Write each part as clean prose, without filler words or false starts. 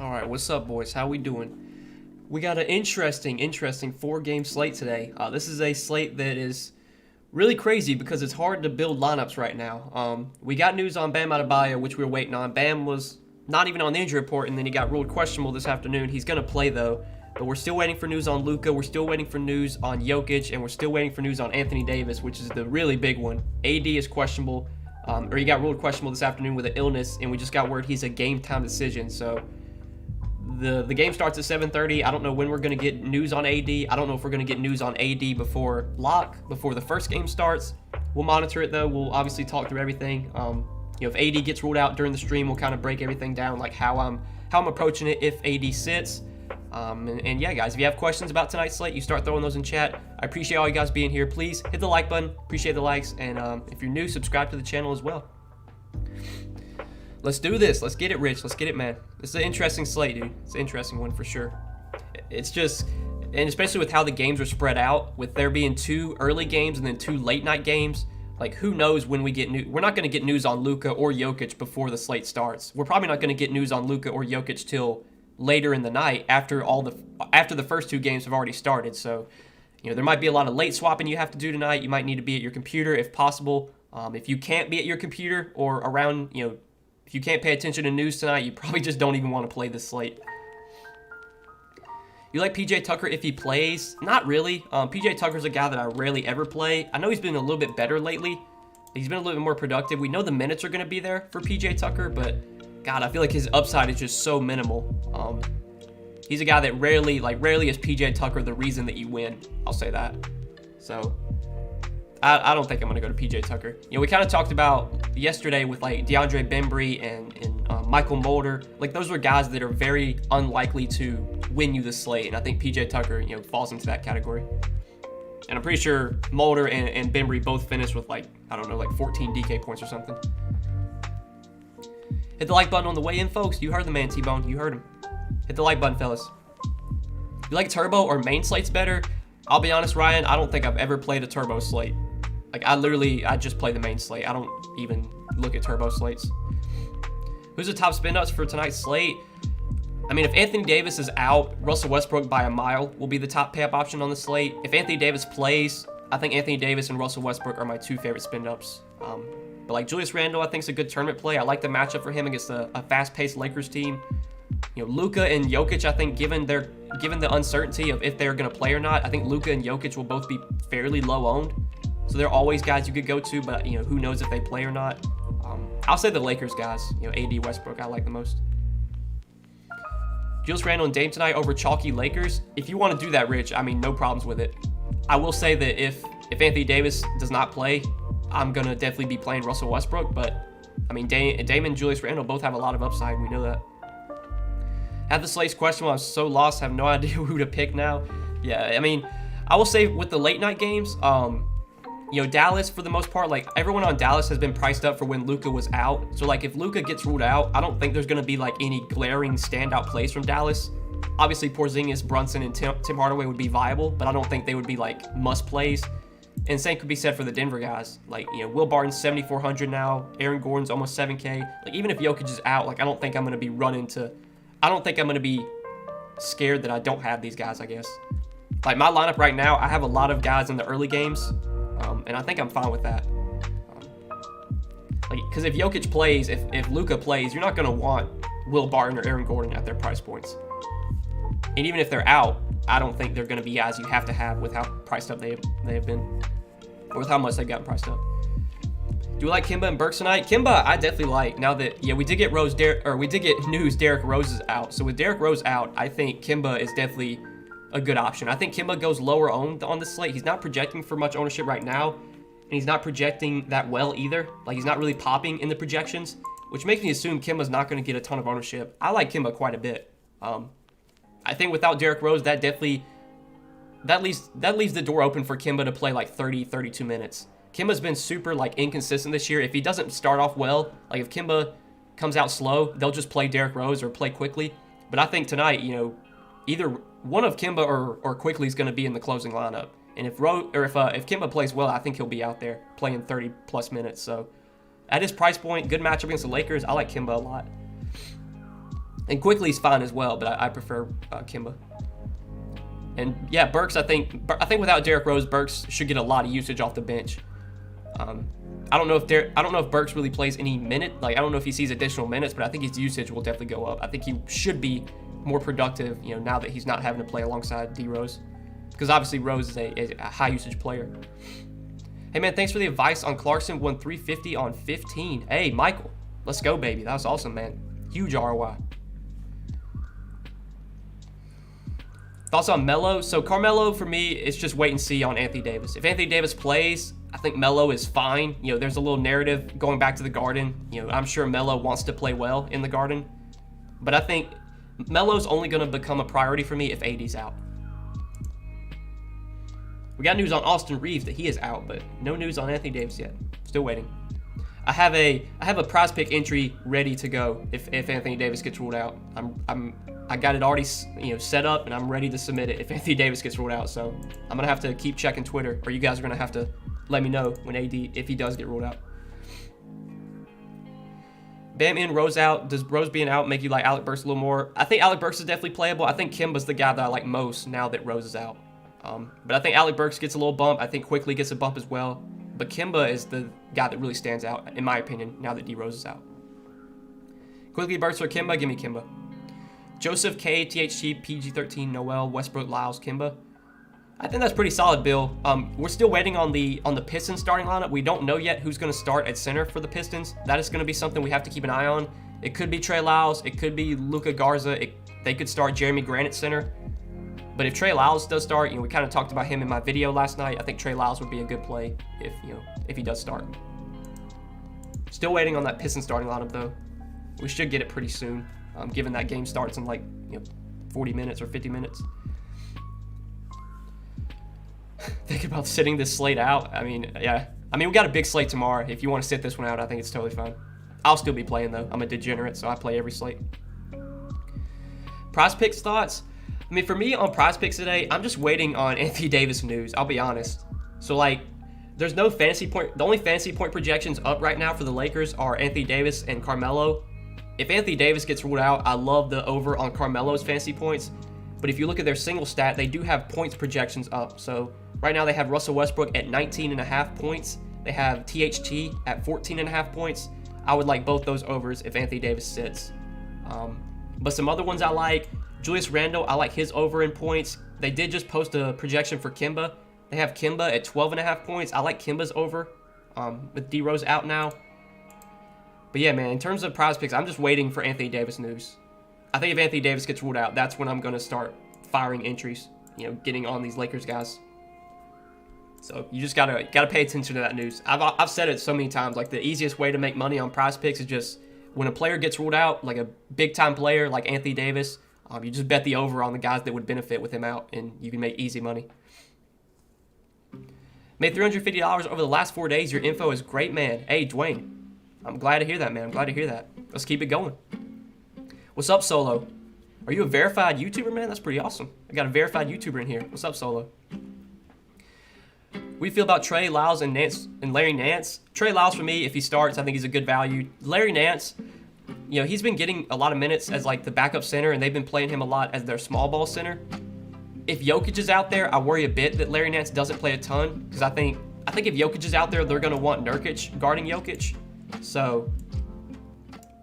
All right, what's up, boys? How we doing? We got an interesting 4-game slate today. This is a slate that is really crazy because it's hard to build lineups right now. We got news on Bam Adebayo, which we were waiting on. Bam was not even on the injury report, and then he got ruled questionable this afternoon. He's going to play, though. But we're still waiting for news on Luka. We're still waiting for news on Jokic, and we're still waiting for news on Anthony Davis, which is the really big one. AD is questionable, or he got ruled questionable this afternoon with an illness, and we just got word he's a game-time decision. So the game starts at 7:30. I don't know when we're going to get news on AD. I don't know if we're going to get news on AD before the first game starts. We'll monitor it, though. We'll obviously talk through everything. If AD gets ruled out during the stream, we'll kind of break everything down, like how I'm approaching it if AD sits. And yeah, guys, if you have questions about tonight's slate, you start throwing those in chat. I appreciate all you guys being here. Please hit the like button. Appreciate the likes. And if you're new, subscribe to the channel as well. Let's do this. Let's get it, Rich. Let's get it, man. This is an interesting slate, dude. It's an interesting one for sure. It's just, and especially with how the games are spread out, with there being 2 early games and then 2 late night games, like who knows when we get news. We're not going to get news on Luka or Jokic before the slate starts. We're probably not going to get news on Luka or Jokic till later in the night after the first 2 games have already started. So, there might be a lot of late swapping you have to do tonight. You might need to be at your computer if possible. If you can't be at your computer or around, if you can't pay attention to news tonight, you probably just don't even want to play this slate. You like PJ Tucker if he plays? Not really. PJ Tucker's a guy that I rarely ever play. I know he's been a little bit better lately. He's been a little bit more productive. We know the minutes are going to be there for PJ Tucker, but God, I feel like his upside is just so minimal. He's a guy that rarely is PJ Tucker the reason that you win. I'll say that. So I don't think I'm going to go to PJ Tucker. We kind of talked about yesterday with like DeAndre Bembry and Michael Mulder. Like those were guys that are very unlikely to win you the slate. And I think PJ Tucker, falls into that category. And I'm pretty sure Mulder and Bembry both finished with like 14 DK points or something. Hit the like button on the way in, folks. You heard the man, T-Bone. You heard him. Hit the like button, fellas. You like turbo or main slates better? I'll be honest, Ryan, I don't think I've ever played a turbo slate. Like, I just play the main slate. I don't even look at turbo slates. Who's the top spin-ups for tonight's slate? I mean, if Anthony Davis is out, Russell Westbrook by a mile will be the top pay-up option on the slate. If Anthony Davis plays, I think Anthony Davis and Russell Westbrook are my 2 favorite spin-ups. But like Julius Randle, I think is a good tournament play. I like the matchup for him against a fast-paced Lakers team. Luka and Jokic, I think, given the uncertainty of if they're going to play or not, I think Luka and Jokic will both be fairly low-owned. So they're always guys you could go to, but who knows if they play or not. I'll say the Lakers guys. AD, Westbrook, I like the most. Julius Randle and Dame tonight over chalky Lakers. If you want to do that, Rich, I mean, no problems with it. I will say that if Anthony Davis does not play, I'm gonna definitely be playing Russell Westbrook. But I mean, Dame and Julius Randle both have a lot of upside. We know that. Have the slates questionable. I'm so lost. Have no idea who to pick now. Yeah, I mean, I will say with the late night games, Dallas, for the most part, like everyone on Dallas has been priced up for when Luka was out. So like if Luka gets ruled out, I don't think there's going to be like any glaring standout plays from Dallas. Obviously, Porzingis, Brunson, and Tim Hardaway would be viable, but I don't think they would be like must plays. And same could be said for the Denver guys. Like, Will Barton's 7,400 now. Aaron Gordon's almost 7K. Like even if Jokic is out, like I don't think I'm going to be scared that I don't have these guys, I guess. Like my lineup right now, I have a lot of guys in the early games. And I think I'm fine with that. Because if Jokic plays, if Luka plays, you're not going to want Will Barton or Aaron Gordon at their price points. And even if they're out, I don't think they're going to be guys you have to have with how priced up they have been. Or with how much they've gotten priced up. Do we like Kemba and Burks tonight? Kemba, I definitely like. Now that, we did get news Derrick Rose is out. So with Derrick Rose out, I think Kemba is definitely a good option. I think Kemba goes lower owned on the slate. He's not projecting for much ownership right now, and he's not projecting that well either. Like he's not really popping in the projections, which makes me assume Kemba's not going to get a ton of ownership. I like Kemba quite a bit. I think without Derrick Rose, that leaves the door open for Kemba to play like 30, 32 minutes. Kemba's been super like inconsistent this year. If he doesn't start off well, like if Kemba comes out slow, they'll just play Derrick Rose or play quickly. But I think tonight, either one of Kemba or Quickly is going to be in the closing lineup. And if Kemba plays well, I think he'll be out there playing 30 plus minutes. So at his price point, good matchup against the Lakers. I like Kemba a lot. And Quickly's fine as well, but I prefer Kimba. And yeah, Burks, I think without Derrick Rose, Burks should get a lot of usage off the bench. I don't know if Burks really plays any minute. Like, I don't know if he sees additional minutes, but I think his usage will definitely go up. I think he should be more productive, now that he's not having to play alongside D Rose, because obviously Rose is a high usage player. Hey man, thanks for the advice on Clarkson. Won 350 on 15. Hey Michael, let's go baby. That was awesome, man. Huge ROI. Thoughts on Melo? So Carmelo, for me, it's just wait and see on Anthony Davis. If Anthony Davis plays, I think Melo is fine. There's a little narrative going back to the Garden. I'm sure Melo wants to play well in the Garden. But I think Melo's only going to become a priority for me if AD's out. We got news on Austin Reeves that he is out, but no news on Anthony Davis yet. Still waiting. I have a prize pick entry ready to go if Anthony Davis gets ruled out. I got it already set up, and I'm ready to submit it if Anthony Davis gets ruled out. So I'm gonna have to keep checking Twitter, or you guys are gonna have to let me know when if he does get ruled out. Bam in, Rose out. Does Rose being out make you like Alec Burks a little more? I think Alec Burks is definitely playable. I think Kimba's the guy that I like most now that Rose is out. But I think Alec Burks gets a little bump. I think Quickly gets a bump as well. But Kimba is the guy that really stands out, in my opinion, now that D Rose is out. Quickly, Burks or Kimba? Give me Kimba. Joseph K, THT, PG13, Noel, Westbrook, Lyles, Kimba. I think that's pretty solid, Bill. We're still waiting on the Pistons starting lineup. We don't know yet who's going to start at center for the Pistons. That is going to be something we have to keep an eye on. It could be Trey Lyles. It could be Luka Garza. They could start Jeremy Grant at center. But if Trey Lyles does start, we kind of talked about him in my video last night. I think Trey Lyles would be a good play if he does start. Still waiting on that Pistons starting lineup though. We should get it pretty soon, given that game starts in 40 minutes or 50 minutes. Think about sitting this slate out. Yeah. We got a big slate tomorrow. If you want to sit this one out, I think it's totally fine. I'll still be playing though. I'm a degenerate, so I play every slate. Prize Picks thoughts? For me on Prize Picks today, I'm just waiting on Anthony Davis news. I'll be honest. So there's no fantasy point. The only fantasy point projections up right now for the Lakers are Anthony Davis and Carmelo. If Anthony Davis gets ruled out, I love the over on Carmelo's fantasy points. But if you look at their single stat, they do have points projections up. So right now they have Russell Westbrook at 19.5 points. They have THT at 14.5 points. I would like both those overs if Anthony Davis sits. But some other ones I like. Julius Randle, I like his over in points. They did just post a projection for Kimba. They have Kimba at 12.5 points. I like Kimba's over with D Rose out now. But yeah, man, in terms of Prize Picks, I'm just waiting for Anthony Davis news. I think if Anthony Davis gets ruled out, that's when I'm going to start firing entries, getting on these Lakers guys. So you just gotta pay attention to that news. I've said it so many times. The easiest way to make money on Prize Picks is just when a player gets ruled out, like a big time player like Anthony Davis. You just bet the over on the guys that would benefit with him out, and you can make easy money. Made $350 over the last 4 days. Your info is great, man. Hey, Dwayne. I'm glad to hear that, man. I'm glad to hear that. Let's keep it going. What's up, Solo? Are you a verified YouTuber, man? That's pretty awesome. I got a verified YouTuber in here. What's up, Solo? What do you feel about Trey Lyles and Larry Nance? Trey Lyles, for me, if he starts, I think he's a good value. Larry Nance, he's been getting a lot of minutes as the backup center, and they've been playing him a lot as their small ball center. If Jokic is out there, I worry a bit that Larry Nance doesn't play a ton, because I think if Jokic is out there, they're going to want Nurkic guarding Jokic. So,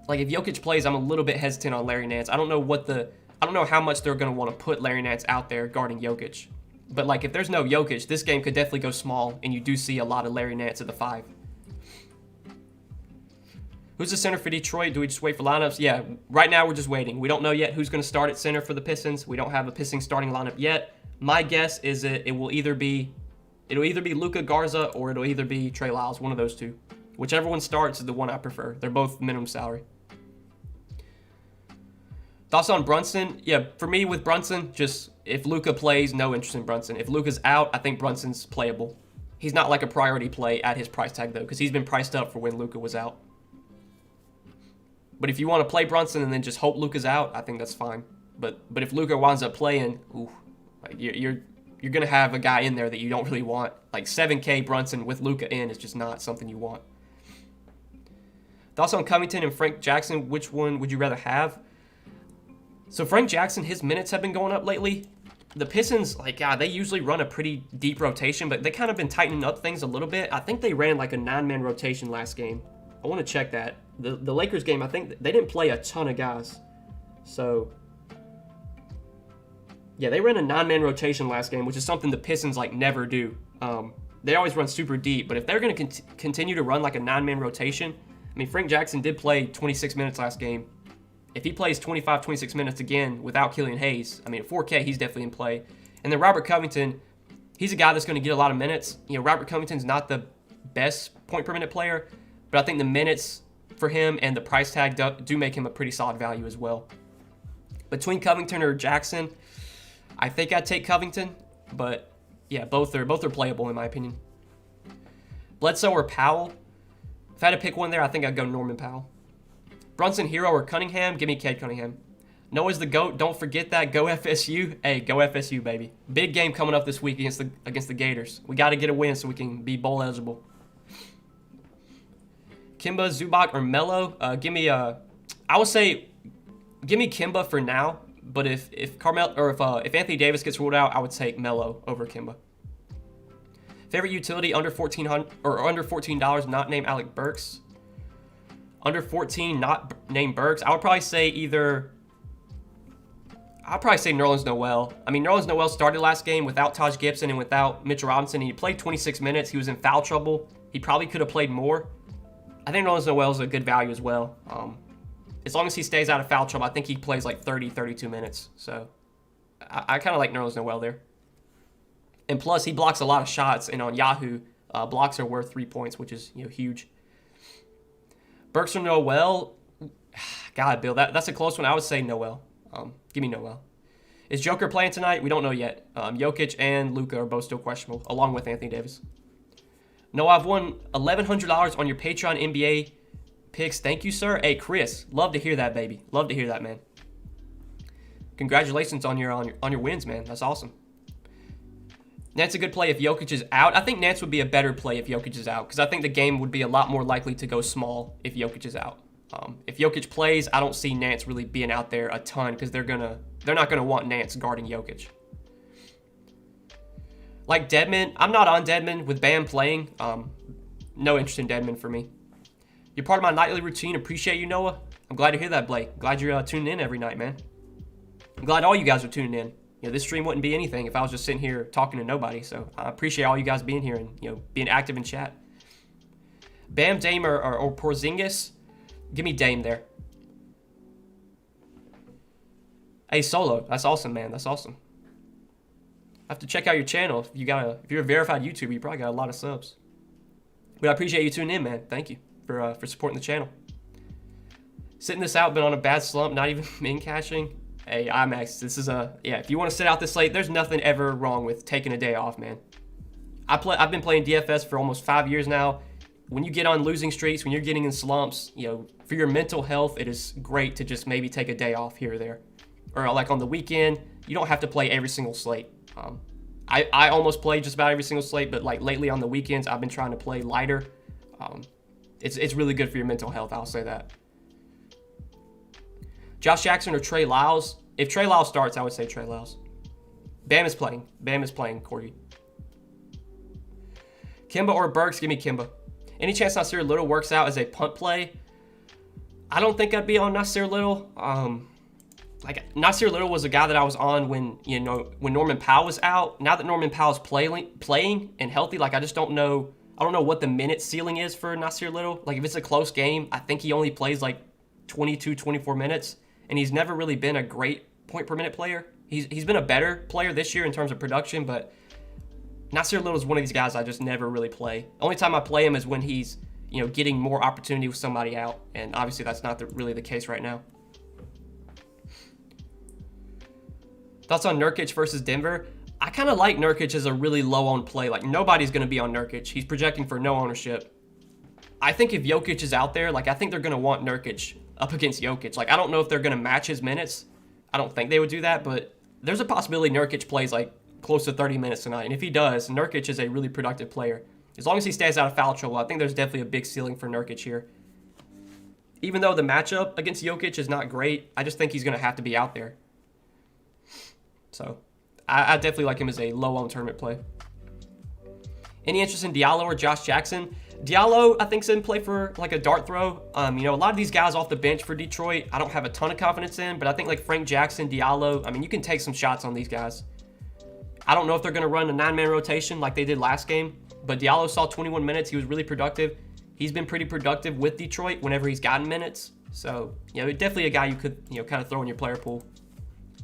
if Jokic plays, I'm a little bit hesitant on Larry Nance. I don't know how much they're going to want to put Larry Nance out there guarding Jokic. But if there's no Jokic, this game could definitely go small, and you do see a lot of Larry Nance at the 5. Who's the center for Detroit? Do we just wait for lineups? Yeah, right now we're just waiting. We don't know yet who's going to start at center for the Pistons. We don't have a Pistons starting lineup yet. My guess is that it'll either be Luka Garza or it'll either be Trey Lyles, one of those two. Whichever one starts is the one I prefer. They're both minimum salary. Thoughts on Brunson? Yeah, for me with Brunson, just if Luka plays, no interest in Brunson. If Luka's out, I think Brunson's playable. He's not a priority play at his price tag though, because he's been priced up for when Luka was out. But if you want to play Brunson and then just hope Luka's out, I think that's fine. But if Luka winds up playing, you're gonna have a guy in there that you don't really want. 7K Brunson with Luka in is just not something you want. Thoughts on Covington and Frank Jackson? Which one would you rather have? So Frank Jackson, his minutes have been going up lately. The Pistons, they usually run a pretty deep rotation, but they kind of been tightening up things a little bit. I think they ran like a 9-man rotation last game. I want to check that. The Lakers game, I think they didn't play a ton of guys. So, yeah, they ran a 9-man rotation last game, which is something the Pistons never do. They always run super deep, but if they're going to continue to run like a 9-man rotation, I mean, Frank Jackson did play 26 minutes last game. If he plays 25, 26 minutes again without Killian Hayes, I mean, at 4K, he's definitely in play. And then Robert Covington, he's a guy that's going to get a lot of minutes. You know, Robert Covington's not the best point per minute player, but I think the minutes for him and the price tag do make him a pretty solid value as well. Between Covington or Jackson, I think I'd take Covington, but yeah, both are playable in my opinion. Bledsoe or Powell? If I had to pick one there, I think I'd go Norman Powell. Brunson, Hero, or Cunningham? Give me Cade Cunningham. Noah's the GOAT. Don't forget that. Go FSU. Hey, go FSU, baby. Big game coming up this week against the Gators. We got to get a win so we can be bowl eligible. Kimba, Zubac, or Melo? I would say give me Kimba for now. But if Anthony Davis gets ruled out, I would take Melo over Kimba. Favorite utility under $14, not named Alec Burks. Under 14, not named Burks. I would probably say Nerlens Noel. I mean, Nerlens Noel started last game without Taj Gibson and without Mitchell Robinson. He played 26 minutes. He was in foul trouble. He probably could have played more. I think Nerlens Noel is a good value as well. As long as he stays out of foul trouble, I think he plays 30, 32 minutes. So I kind of like Nerlens Noel there. And plus, he blocks a lot of shots. And on Yahoo, blocks are worth 3 points, which is huge. Burks or Noel? God, Bill, that's a close one. I would say Noel. Give me Noel. Is Joker playing tonight? We don't know yet. Jokic and Luka are both still questionable, along with Anthony Davis. No, I've won $1,100 on your Patreon NBA picks. Thank you, sir. Hey, Chris, love to hear that, baby. Love to hear that, man. Congratulations on your wins, man. That's awesome. Nance a good play if Jokic is out. I think Nance would be a better play if Jokic is out because I think the game would be a lot more likely to go small if Jokic is out. If Jokic plays, I don't see Nance really being out there a ton because they're not gonna want Nance guarding Jokic. Like Dedmon, I'm not on Dedmon with Bam playing. No interest in Dedmon for me. You're part of my nightly routine. Appreciate you, Noah. I'm glad to hear that, Blake. Glad you're tuning in every night, man. I'm glad all you guys are tuning in. This stream wouldn't be anything if I was just sitting here talking to nobody. So I appreciate all you guys being here and being active in chat. Bam, Dame, or Porzingis. Give me Dame there. Hey, Solo. That's awesome, man. That's awesome. I have to check out your channel. If you're a verified YouTuber, you probably got a lot of subs. But I appreciate you tuning in, man. Thank you for supporting the channel. Sitting this out, been on a bad slump, not even min cashing. Hey, IMAX, this is if you want to sit out this late, there's nothing ever wrong with taking a day off, man. I've been playing DFS for almost 5 years now. When you get on losing streaks, when you're getting in slumps, for your mental health, it is great to just maybe take a day off here or there. Or like on the weekend, you don't have to play every single slate. I almost play just about every single slate, but lately on the weekends, I've been trying to play lighter. It's really good for your mental health, I'll say that. Josh Jackson or Trey Lyles? If Trey Lyles starts, I would say Trey Lyles. Bam is playing, Corgi. Kimba or Burks? Give me Kimba. Any chance Nasir Little works out as a punt play? I don't think I'd be on Nasir Little. Nasir Little was a guy that I was on when Norman Powell was out. Now that Norman Powell's playing and healthy, I just don't know. I don't know what the minute ceiling is for Nasir Little. If it's a close game, I think he only plays 22, 24 minutes. And he's never really been a great point per minute player. He's been a better player this year in terms of production, but Nasir Little is one of these guys I just never really play. The only time I play him is when he's getting more opportunity with somebody out, and obviously that's not really the case right now. Thoughts on Nurkic versus Denver? I kind of like Nurkic as a really low-owned play. Nobody's going to be on Nurkic. He's projecting for no ownership. I think if Jokic is out there, I think they're going to want Nurkic up against Jokic. I don't know if they're going to match his minutes. I don't think they would do that, but there's a possibility Nurkic plays close to 30 minutes tonight. And if he does, Nurkic is a really productive player. As long as he stays out of foul trouble, I think there's definitely a big ceiling for Nurkic here. Even though the matchup against Jokic is not great, I just think he's going to have to be out there. So I definitely like him as a low-owned tournament play. Any interest in Diallo or Josh Jackson? Diallo, I think, is in play for like a dart throw. A lot of these guys off the bench for Detroit, I don't have a ton of confidence in, but I think like Frank Jackson, Diallo, you can take some shots on these guys. I don't know if they're going to run a 9-man rotation like they did last game, but Diallo saw 21 minutes. He was really productive. He's been pretty productive with Detroit whenever he's gotten minutes. So, definitely a guy you could, kind of throw in your player pool.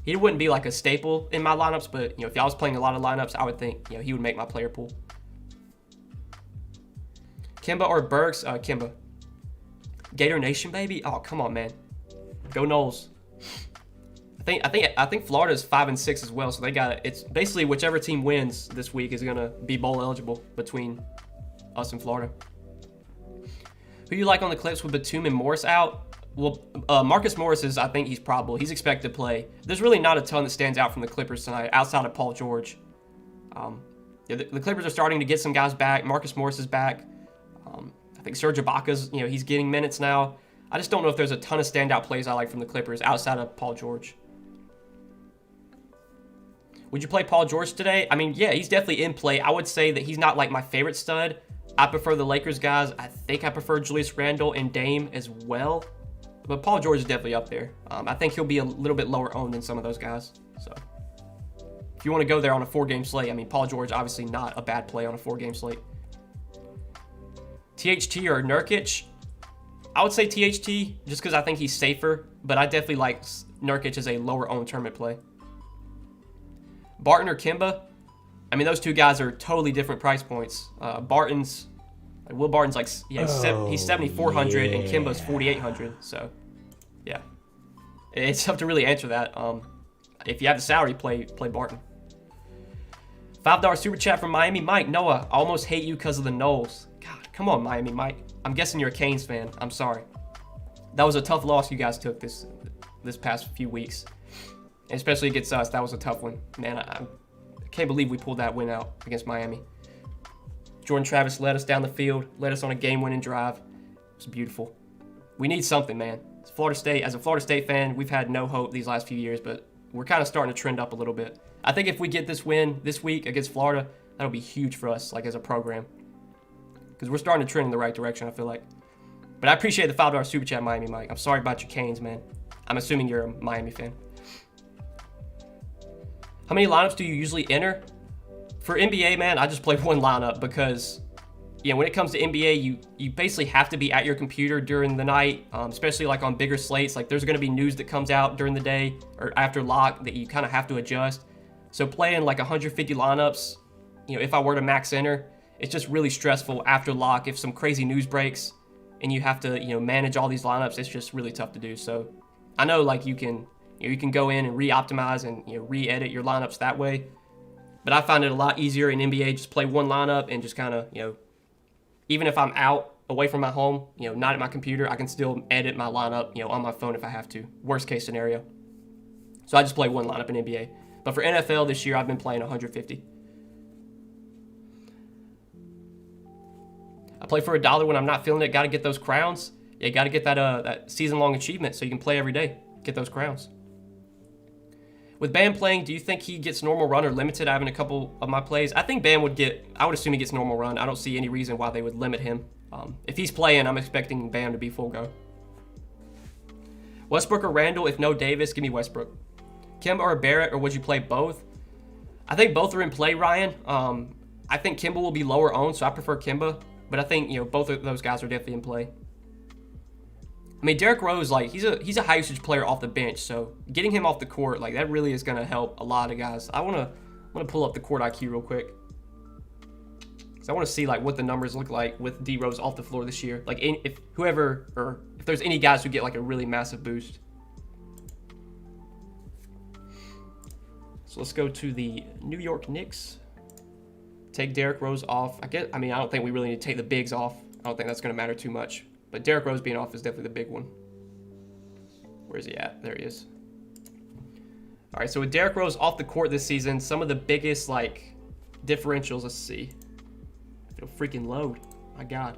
He wouldn't be like a staple in my lineups, but, if I was playing a lot of lineups, I would think, he would make my player pool. Kemba or Burks? Kemba. Gator Nation, baby. Oh, come on, man. Go Noles. I think Florida's 5-6 as well, so they got it. It's basically whichever team wins this week is gonna be bowl eligible between us and Florida. Who do you like on the Clips with Batum and Morris out? Well, Marcus Morris I think he's probable. He's expected to play. There's really not a ton that stands out from the Clippers tonight outside of Paul George. The Clippers are starting to get some guys back. Marcus Morris is back. I think Serge Ibaka's, he's getting minutes now. I just don't know if there's a ton of standout plays I like from the Clippers outside of Paul George. Would you play Paul George today? Yeah, he's definitely in play. I would say that he's not like my favorite stud. I prefer the Lakers guys. I think I prefer Julius Randle and Dame as well. But Paul George is definitely up there. I think he'll be a little bit lower owned than some of those guys. So if you want to go there on a 4-game slate, Paul George obviously not a bad play on a 4-game slate. THT or Nurkic? I would say THT just because I think he's safer, but I definitely like Nurkic as a lower owned tournament play. Barton or Kemba? Those two guys are totally different price points. Will Barton's like, he's 7,400 and Kemba's 4,800. So, yeah, it's tough to really answer that. If you have the salary, play Barton. $5 super chat from Miami Mike. Noah, I almost hate you because of the Knowles. God, come on, Miami Mike. I'm guessing you're a Canes fan. I'm sorry. That was a tough loss you guys took this past few weeks. And especially against us, that was a tough one. Man, I can't believe we pulled that win out against Miami. Jordan Travis led us down the field, led us on a game-winning drive. It was beautiful. We need something, man. As a Florida State fan, we've had no hope these last few years, but we're kind of starting to trend up a little bit. I think if we get this win this week against Florida, that'll be huge for us, like as a program. Because we're starting to trend in the right direction, I feel like. But I appreciate the $5 super chat, Miami Mike. I'm sorry about your Canes, man. I'm assuming you're a Miami fan. How many lineups do you usually enter? For NBA, man, I just play one lineup because, when it comes to NBA, you basically have to be at your computer during the night, especially like on bigger slates. Like there's going to be news that comes out during the day or after lock that you kind of have to adjust. So playing like 150 lineups, if I were to max enter, it's just really stressful after lock. If some crazy news breaks and you have to, manage all these lineups, it's just really tough to do. So I know like you can go in and re-optimize and re-edit your lineups that way. But I find it a lot easier in NBA, just play one lineup and just kind of, even if I'm out away from my home, not at my computer, I can still edit my lineup, on my phone if I have to. Worst case scenario. So I just play one lineup in NBA. But for NFL this year, I've been playing 150. I play for $1 when I'm not feeling it. Got to get those crowns. Yeah, got to get that season-long achievement so you can play every day. Get those crowns. With Bam playing, do you think he gets normal run or limited? I have in a couple of my plays. I think Bam I would assume he gets normal run. I don't see any reason why they would limit him. If he's playing, I'm expecting Bam to be full go. Westbrook or Randall? If no Davis, give me Westbrook. Kemba or Barrett, or would you play both? I think both are in play, Ryan. I think Kemba will be lower owned, so I prefer Kemba. But I think, both of those guys are definitely in play. Derrick Rose, like, he's a high usage player off the bench, so getting him off the court, like, that really is going to help a lot of guys. I want to pull up the court IQ real quick. Because I want to see, like, what the numbers look like with D Rose off the floor this year. Like, if there's any guys who get, like, a really massive boost. So let's go to the New York Knicks. Take Derrick Rose off. I don't think we really need to take the bigs off. I don't think that's going to matter too much. But Derrick Rose being off is definitely the big one. Where is he at? There he is. All right, so with Derrick Rose off the court this season, some of the biggest, like, differentials, let's see. It'll freaking load. My God.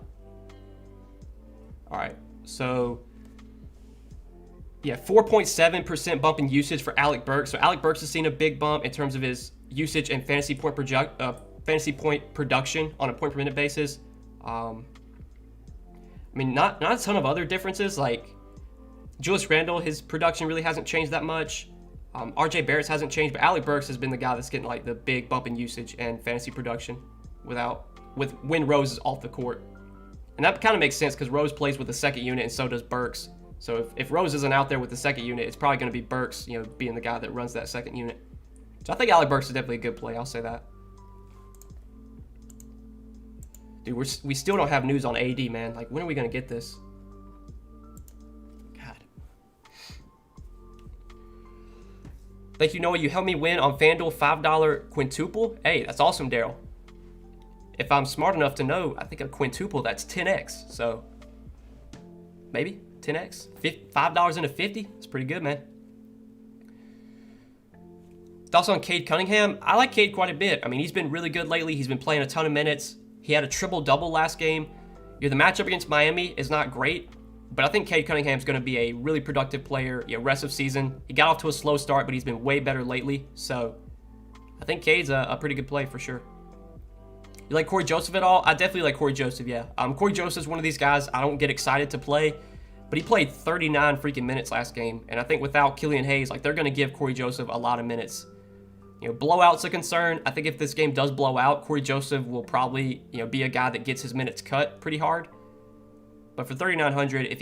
All right, so Yeah, 4.7% bump in usage for Alec Burks. So Alec Burks has seen a big bump in terms of his usage and fantasy point production on a point per minute basis. I mean, not a ton of other differences. Like Julius Randle, his production really hasn't changed that much. RJ Barrett's hasn't changed, but Alec Burks has been the guy that's getting like the big bump in usage and fantasy production when Rose is off the court. And that kind of makes sense because Rose plays with the second unit and so does Burks. So if Rose isn't out there with the second unit, it's probably going to be Burks, being the guy that runs that second unit. So I think Alec Burks is definitely a good play. I'll say that. Dude, we still don't have news on AD, man. Like, when are we going to get this? God. Thank you, Noah. You helped me win on FanDuel $5 quintuple. Hey, that's awesome, Daryl. If I'm smart enough to know, I think a quintuple, that's 10x. So, maybe 10x. $5 into 50. That's pretty good, man. Thoughts on Cade Cunningham? I like Cade quite a bit. I mean, he's been really good lately. He's been playing a ton of minutes. He had a triple-double last game. The matchup against Miami is not great, but I think Cade Cunningham's going to be a really productive player rest of season. He got off to a slow start, but he's been way better lately. So I think Cade's a pretty good play for sure. You like Corey Joseph at all? I definitely like Corey Joseph, yeah. Corey Joseph's one of these guys I don't get excited to play, but he played 39 freaking minutes last game. And I think without Killian Hayes, like, they're going to give Corey Joseph a lot of minutes. Blowout's a concern. I think if this game does blow out, Corey Joseph will probably, be a guy that gets his minutes cut pretty hard. But for 3,900, if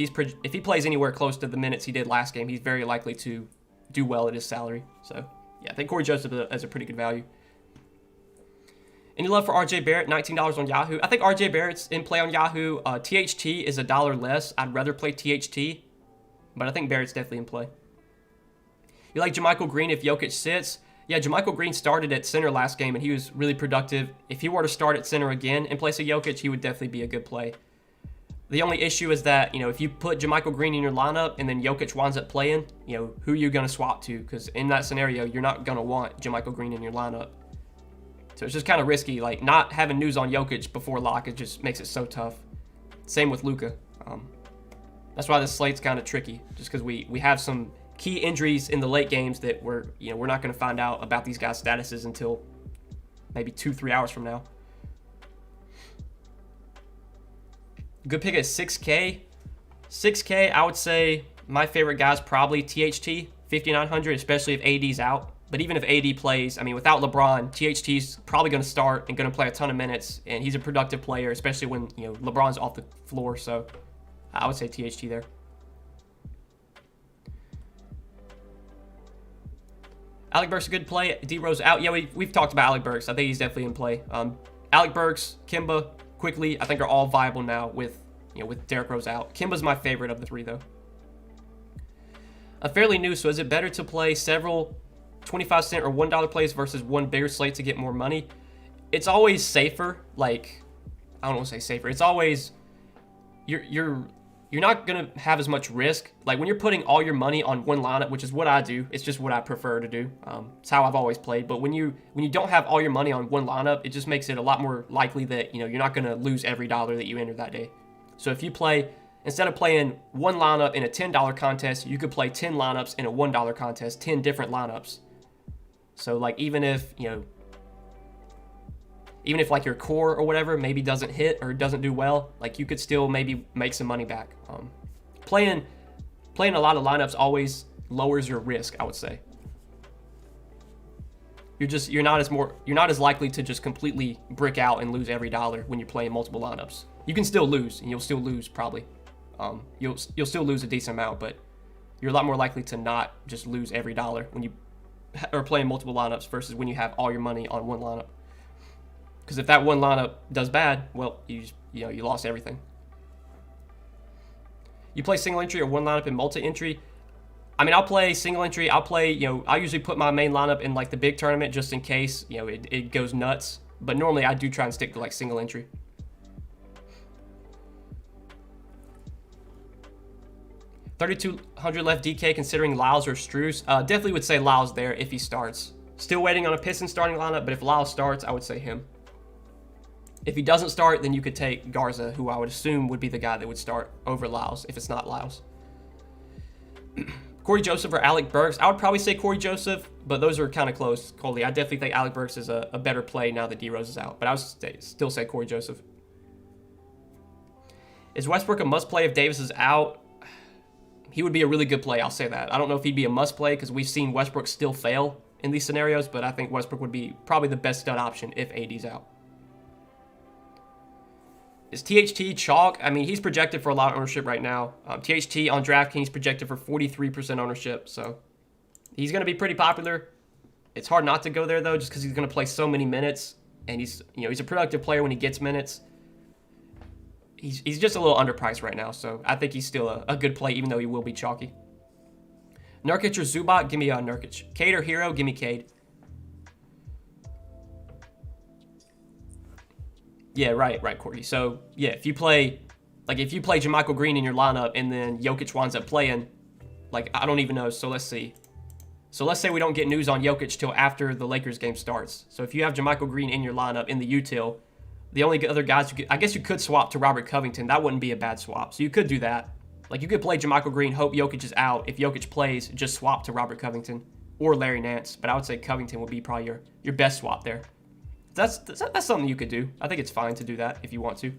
he plays anywhere close to the minutes he did last game, he's very likely to do well at his salary. So, yeah, I think Corey Joseph is a pretty good value. Any love for RJ Barrett? $19 on Yahoo. I think RJ Barrett's in play on Yahoo. THT is $1 less. I'd rather play THT, but I think Barrett's definitely in play. You like JaMychal Green if Jokic sits? Yeah, JaMychal Green started at center last game, and he was really productive. If he were to start at center again in place of Jokic, he would definitely be a good play. The only issue is that, if you put JaMychal Green in your lineup and then Jokic winds up playing, who are you going to swap to? Because in that scenario, you're not going to want JaMychal Green in your lineup. So it's just kind of risky. Like, not having news on Jokic before lock, it just makes it so tough. Same with Luka. That's why this slate's kind of tricky, just because we have some key injuries in the late games that we're not going to find out about these guys' statuses until maybe 2-3 hours from now. Good pick at 6K. 6K, I would say my favorite guy's probably THT, 5,900, especially if AD's out. But even if AD plays, I mean, without LeBron, THT's probably going to start and going to play a ton of minutes, and he's a productive player, especially when LeBron's off the floor. So I would say THT there. Alec Burks a good play. D-Rose out. Yeah, we've talked about Alec Burks. I think he's definitely in play. Alec Burks, Kemba, quickly, I think are all viable now with Derrick Rose out. Kemba's my favorite of the three though. Fairly new, so is it better to play several 25-cent or $1 plays versus one bigger slate to get more money? It's always safer. Like, I don't want to say safer. It's always you're not going to have as much risk. Like, when you're putting all your money on one lineup, which is what I do, it's just what I prefer to do. It's how I've always played. But when you don't have all your money on one lineup, it just makes it a lot more likely that, you're not going to lose every dollar that you enter that day. So if you play, instead of playing one lineup in a $10 contest, you could play 10 lineups in a $1 contest, 10 different lineups. So, like, even if like your core or whatever maybe doesn't hit or doesn't do well, like, you could still maybe make some money back. Playing a lot of lineups always lowers your risk, I would say. You're not as likely to just completely brick out and lose every dollar when you're playing multiple lineups. You can still lose, and you'll still lose probably. You'll still lose a decent amount, but you're a lot more likely to not just lose every dollar when you are playing multiple lineups versus when you have all your money on one lineup. Because if that one lineup does bad, well, you lost everything. You play single entry or one lineup in multi-entry? I mean, I'll play single entry. I usually put my main lineup in like the big tournament just in case, it goes nuts. But normally I do try and stick to like single entry. $3,200 left DK considering Lyles or Strus. Definitely would say Lyles there if he starts. Still waiting on a Pistons starting lineup, but if Lyles starts, I would say him. If he doesn't start, then you could take Garza, who I would assume would be the guy that would start over Lyles if it's not Lyles. Corey Joseph or Alec Burks. I would probably say Corey Joseph, but those are kind of close, Coley. I definitely think Alec Burks is a better play now that D-Rose is out, but I would still say Corey Joseph. Is Westbrook a must-play if Davis is out? He would be a really good play, I'll say that. I don't know if he'd be a must-play because we've seen Westbrook still fail in these scenarios, but I think Westbrook would be probably the best stud option if AD's out. Is THT chalk? I mean, he's projected for a lot of ownership right now. THT on DraftKings projected for 43% ownership, so he's going to be pretty popular. It's hard not to go there, though, just because he's going to play so many minutes, and he's a productive player when he gets minutes. He's just a little underpriced right now, so I think he's still a good play, even though he will be chalky. Nurkic or Zubac? Give me Nurkic. Cade or Hero? Give me Cade. Yeah, right, Cordy. So, yeah, if you play JaMychal Green in your lineup and then Jokic winds up playing, I don't even know. So, let's see. So, let's say we don't get news on Jokic till after the Lakers game starts. So, if you have JaMychal Green in your lineup in the util, the only other guys I guess you could swap to Robert Covington. That wouldn't be a bad swap. So, you could do that. You could play JaMychal Green, hope Jokic is out. If Jokic plays, just swap to Robert Covington or Larry Nance. But I would say Covington would be probably your best swap there. That's something you could do. I think it's fine to do that if you want to.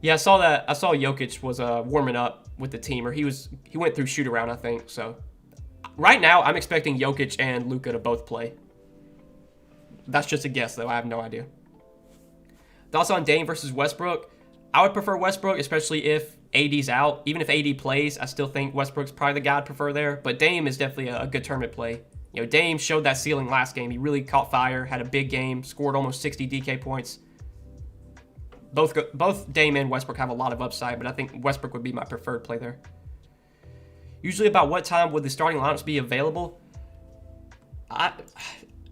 Yeah, I saw Jokic was warming up with the team, or he went through shoot around, I think. So right now, I'm expecting Jokic and Luka to both play. That's just a guess, though. I have no idea. Thoughts on Dame versus Westbrook? I would prefer Westbrook, especially if AD's out. Even if AD plays, I still think Westbrook's probably the guy I'd prefer there. But Dame is definitely a good tournament play. Dame showed that ceiling last game. He really caught fire, had a big game, scored almost 60 DK points. Both Dame and Westbrook have a lot of upside, but I think Westbrook would be my preferred play there. Usually about what time would the starting lineups be available?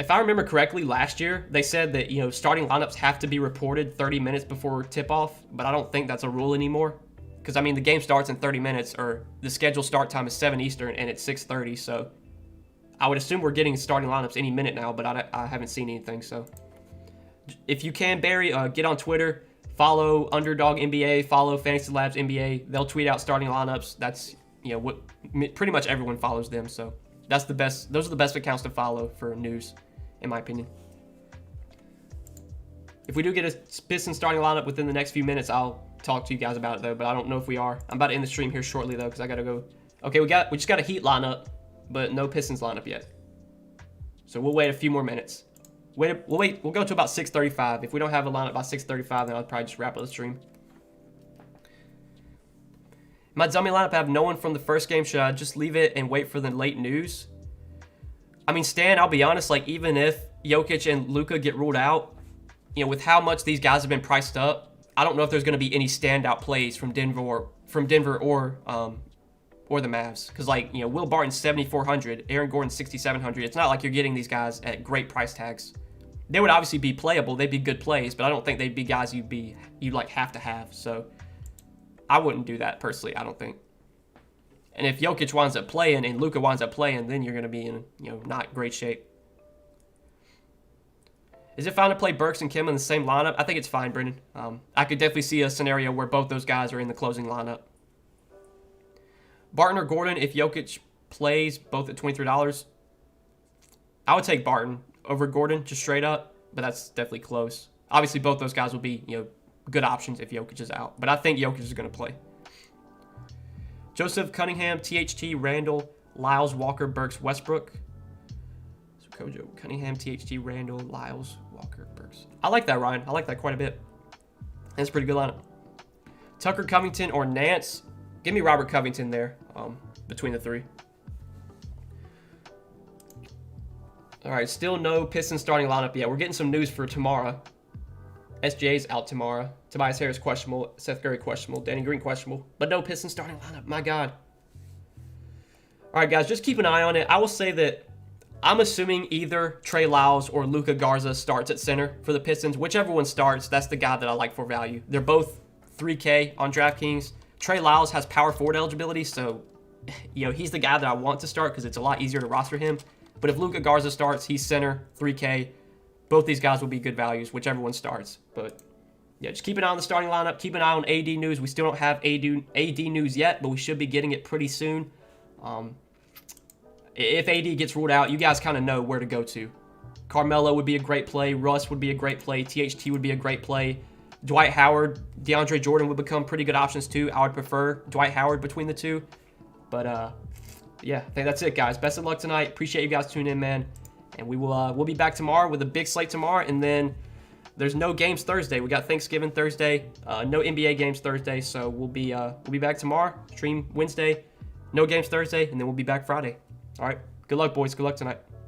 If I remember correctly, last year, they said that, starting lineups have to be reported 30 minutes before tip-off, but I don't think that's a rule anymore. Because, the game starts in 30 minutes, or the scheduled start time is 7 Eastern, and it's 6:30, so I would assume we're getting starting lineups any minute now, but I haven't seen anything. So if you can, Barry, get on Twitter, follow Underdog NBA, follow Fantasy Labs NBA. They'll tweet out starting lineups. That's what pretty much everyone follows them. So that's the best. Those are the best accounts to follow for news, in my opinion. If we do get a Pistons starting lineup within the next few minutes, I'll talk to you guys about it though. But I don't know if we are. I'm about to end the stream here shortly though, because I gotta go. Okay, we just got a Heat lineup, but no Pistons lineup yet. So we'll wait a few more minutes. We'll go to about 6:35. If we don't have a lineup by 6:35, then I'll probably just wrap up the stream. My dummy lineup, I have no one from the first game. Should I just leave it and wait for the late news? Stan, I'll be honest, even if Jokic and Luka get ruled out, with how much these guys have been priced up, I don't know if there's going to be any standout plays from Denver or the Mavs. Because, Will Barton's 7,400, Aaron Gordon's 6,700. It's not like you're getting these guys at great price tags. They would obviously be playable. They'd be good plays, but I don't think they'd be guys you'd have to have. So I wouldn't do that personally, I don't think. And if Jokic winds up playing and Luka winds up playing, then you're going to be in, not great shape. Is it fine to play Burks and Kim in the same lineup? I think it's fine, Brendan. I could definitely see a scenario where both those guys are in the closing lineup. Barton or Gordon, if Jokic plays both at $23, I would take Barton over Gordon, just straight up, but that's definitely close. Obviously, both those guys will be, good options if Jokic is out, but I think Jokic is going to play. Joseph, Cunningham, THT, Randall, Lyles, Walker, Burks, Westbrook. So Kojo, Cunningham, THT, Randall, Lyles, Walker, Burks. I like that, Ryan. I like that quite a bit. That's a pretty good lineup. Tucker, Covington, or Nance. Give me Robert Covington there between the three. All right, still no Pistons starting lineup yet. We're getting some news for tomorrow. SJ's out tomorrow. Tobias Harris questionable. Seth Curry questionable. Danny Green questionable. But no Pistons starting lineup. My God. All right, guys, just keep an eye on it. I will say that I'm assuming either Trey Lyles or Luka Garza starts at center for the Pistons. Whichever one starts, that's the guy that I like for value. They're both 3K on DraftKings. Trey Lyles has power forward eligibility, so he's the guy that I want to start because it's a lot easier to roster him. But if Luka Garza starts, he's center, 3K. Both these guys will be good values, whichever one starts. But yeah, just keep an eye on the starting lineup. Keep an eye on AD news. We still don't have AD news yet, but we should be getting it pretty soon. If AD gets ruled out, you guys kind of know where to go to. Carmelo would be a great play. Russ would be a great play. THT would be a great play. Dwight Howard, DeAndre Jordan would become pretty good options too. I would prefer Dwight Howard between the two. But yeah, I think that's it, guys. Best of luck tonight. Appreciate you guys tuning in, man. And we'll be back tomorrow with a big slate tomorrow. And then there's no games Thursday. We got Thanksgiving Thursday. No NBA games Thursday. So we'll be back tomorrow. Stream Wednesday. No games Thursday, and then we'll be back Friday. All right. Good luck, boys. Good luck tonight.